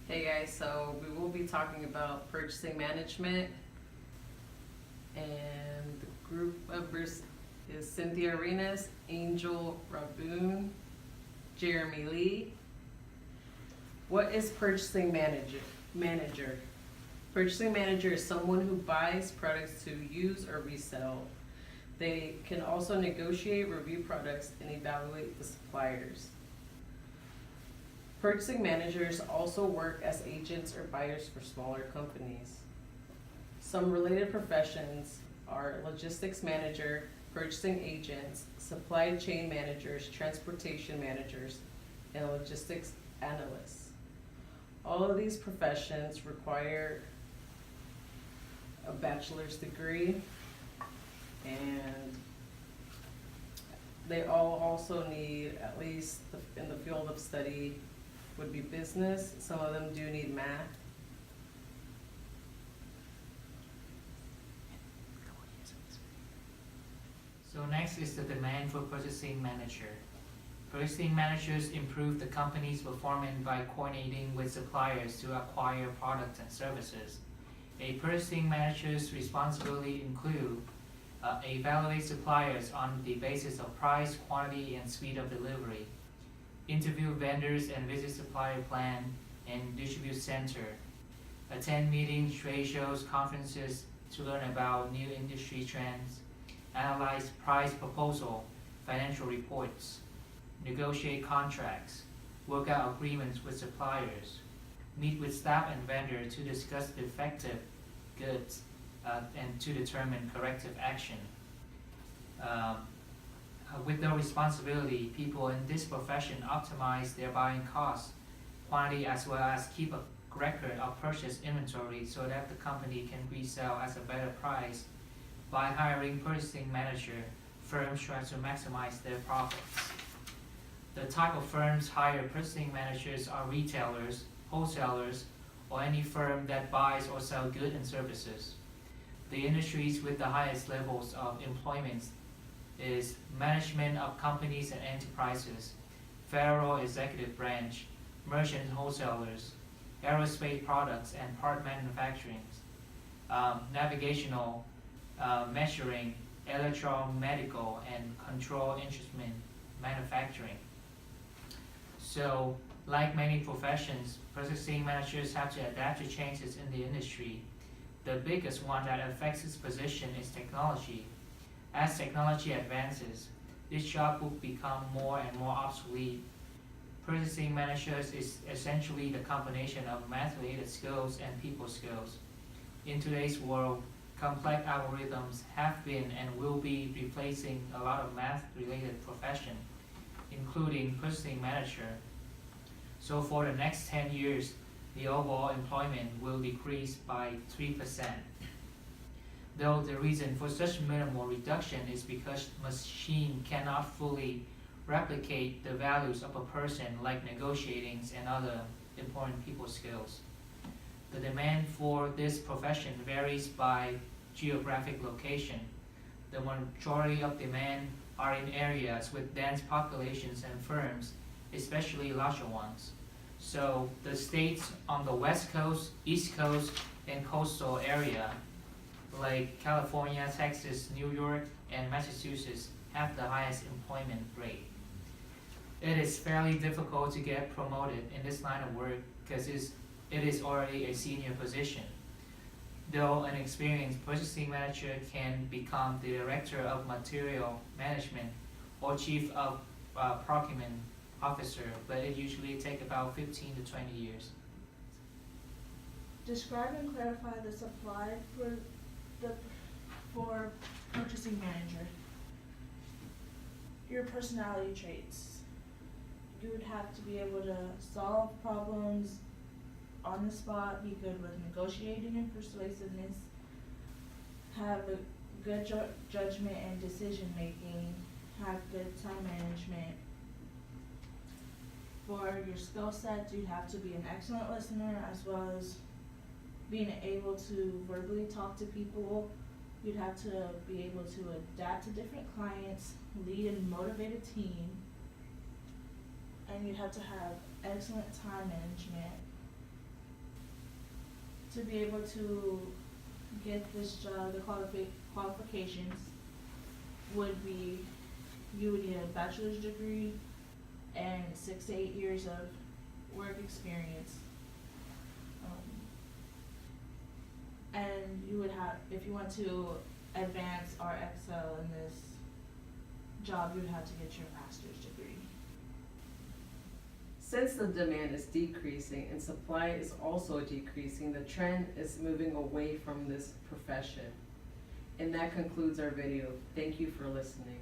Hey guys, so we will be talking about purchasing management, and the group members is Cynthia Arenas, Angel Raboon, Jeremy Lee. What is purchasing manager? Purchasing manager is someone who buys products to use or resell. They can also negotiate, review products, and evaluate the suppliers. Purchasing managers also work as agents or buyers for smaller companies. Some related professions are logistics manager, purchasing agents, supply chain managers, transportation managers, and logistics analysts. All of these professions require a bachelor's degree, and they all also need, at least in the field of study, would be business. Some of them do need math. So next is the demand for purchasing manager. Purchasing managers improve the company's performance by coordinating with suppliers to acquire products and services. A purchasing manager's responsibility include evaluate suppliers on the basis of price, quantity, and speed of delivery, interview vendors and visit supplier plan and distribute center, attend meetings, trade shows, conferences to learn about new industry trends, analyze price proposal, financial reports, negotiate contracts, work out agreements with suppliers, meet with staff and vendor to discuss defective goods and to determine corrective action. With their responsibility, people in this profession optimize their buying costs, quantity, as well as keep a record of purchase inventory so that the company can resell at a better price. By hiring purchasing manager, firms try to maximize their profits. The type of firms hire purchasing managers are retailers, wholesalers, or any firm that buys or sells goods and services. The industries with the highest levels of employment is management of companies and enterprises, federal executive branch, merchant wholesalers, aerospace products and part manufacturing, navigational, measuring, electromedical, and control instrument manufacturing. So, like many professions, purchasing managers have to adapt to changes in the industry. The biggest one that affects its position is technology. As technology advances, this job will become more and more obsolete. Purchasing managers is essentially the combination of math-related skills and people skills. In today's world, complex algorithms have been and will be replacing a lot of math-related professions, including purchasing manager. So for the next 10 years, the overall employment will decrease by 3%. Though the reason for such minimal reduction is because machine cannot fully replicate the values of a person, like negotiating and other important people skills. The demand for this profession varies by geographic location. The majority of demand are in areas with dense populations and firms, especially larger ones. So the states on the West Coast, East Coast, and coastal area, like California, Texas, New York, and Massachusetts, have the highest employment rate. It is fairly difficult to get promoted in this line of work because it is already a senior position. Though an experienced purchasing manager can become the director of material management or chief of procurement officer, but it usually takes about 15 to 20 years. Describe and clarify the supply for purchasing manager. Your personality traits. You would have to be able to solve problems on the spot, be good with negotiating and persuasiveness, have a good judgment and decision making, have good time management. For your skill set, you'd have to be an excellent listener, as well as being able to verbally talk to people. You'd have to be able to adapt to different clients, lead and motivate a team, and you'd have to have excellent time management to be able to get this job, the qualifications would be, you would need a bachelor's degree and 6 to 8 years of work experience. And you would have, if you want to advance or excel in this job, you would have to get your master's degree. Since the demand is decreasing and supply is also decreasing, the trend is moving away from this profession. And that concludes our video. Thank you for listening.